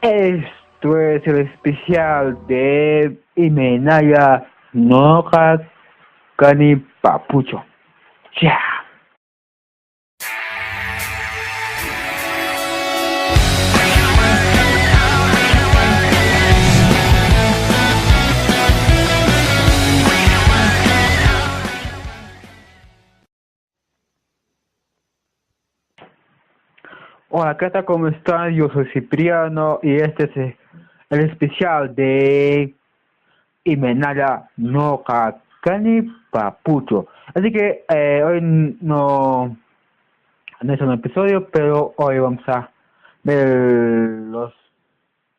Esto es el especial de Imenaya no Kani Papucho. Ya. Hola, ¿qué tal? ¿Cómo están? Yo soy Cipriano y este es el especial de Imenaya no Kani Papucho. Así que hoy no es un episodio, pero hoy vamos a ver los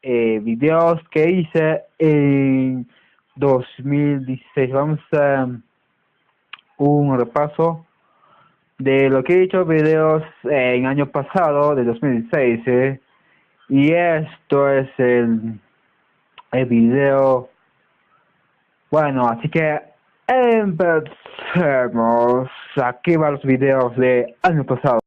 videos que hice en 2016. Vamos a un repaso de lo que he hecho videos en año pasado, de 2016, y esto es el video. Bueno, así que empecemos. Aquí van los videos de año pasado.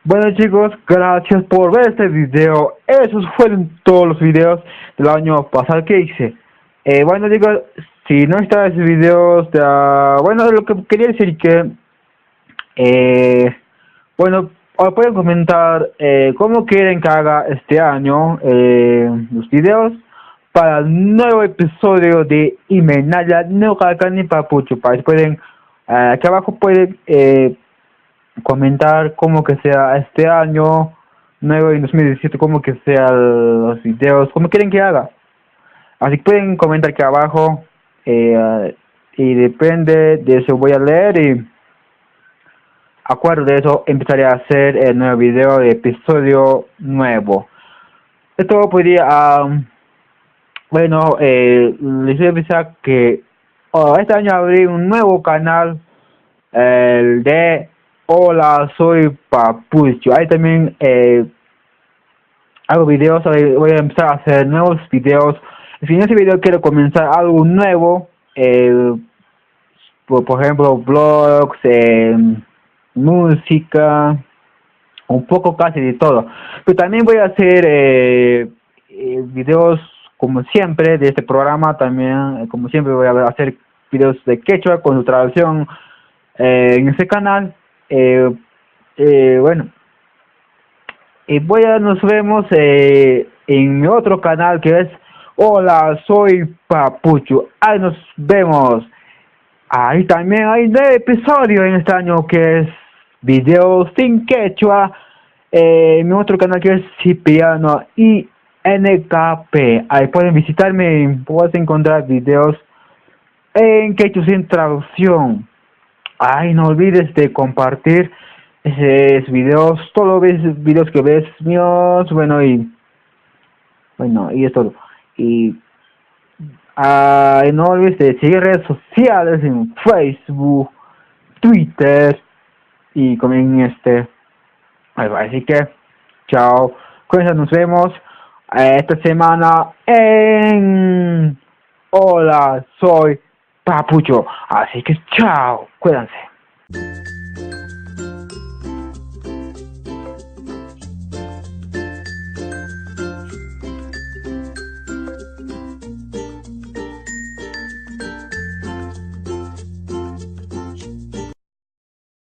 Bueno chicos, gracias por ver este video. Esos fueron todos los videos del año pasado que hice. Bueno chicos, si no están esos videos, bueno, lo que quería decir que, bueno, pueden comentar cómo quieren que haga este año los videos para el nuevo episodio de Imenaya no Kakani Papucho. Pueden, aquí abajo pueden comentar cómo que sea este año nuevo en 2017, cómo que sean los videos, cómo quieren que haga. Así que pueden comentar aquí abajo y depende de eso voy a leer y acuerdo de eso empezaré a hacer el nuevo video de episodio nuevo. Esto podría, bueno, les voy a avisar que este año abrí un nuevo canal, el de Hola, soy Papucho. Ahí también hago videos, voy a empezar a hacer nuevos videos. Si en ese video quiero comenzar algo nuevo, por ejemplo, vlogs, música, un poco casi de todo. Pero también voy a hacer videos como siempre de este programa. También, como siempre, voy a hacer videos de quechua con su traducción en este canal. Bueno, y nos vemos en mi otro canal que es Hola, soy Papucho. Ahí nos vemos. Ahí también hay un episodio en este año que es videos sin quechua. Mi otro canal que es Cipriano y NKP. Ahí pueden visitarme y puedes encontrar videos en quechua sin traducción. Ay, no olvides de compartir esos videos, todos los videos que ves míos, y es todo. Y no olvides de seguir redes sociales en Facebook, Twitter y como en así que, chao. Cuídense, nos vemos esta semana en Hola, soy Papucho. Así que, chao. Cuídense.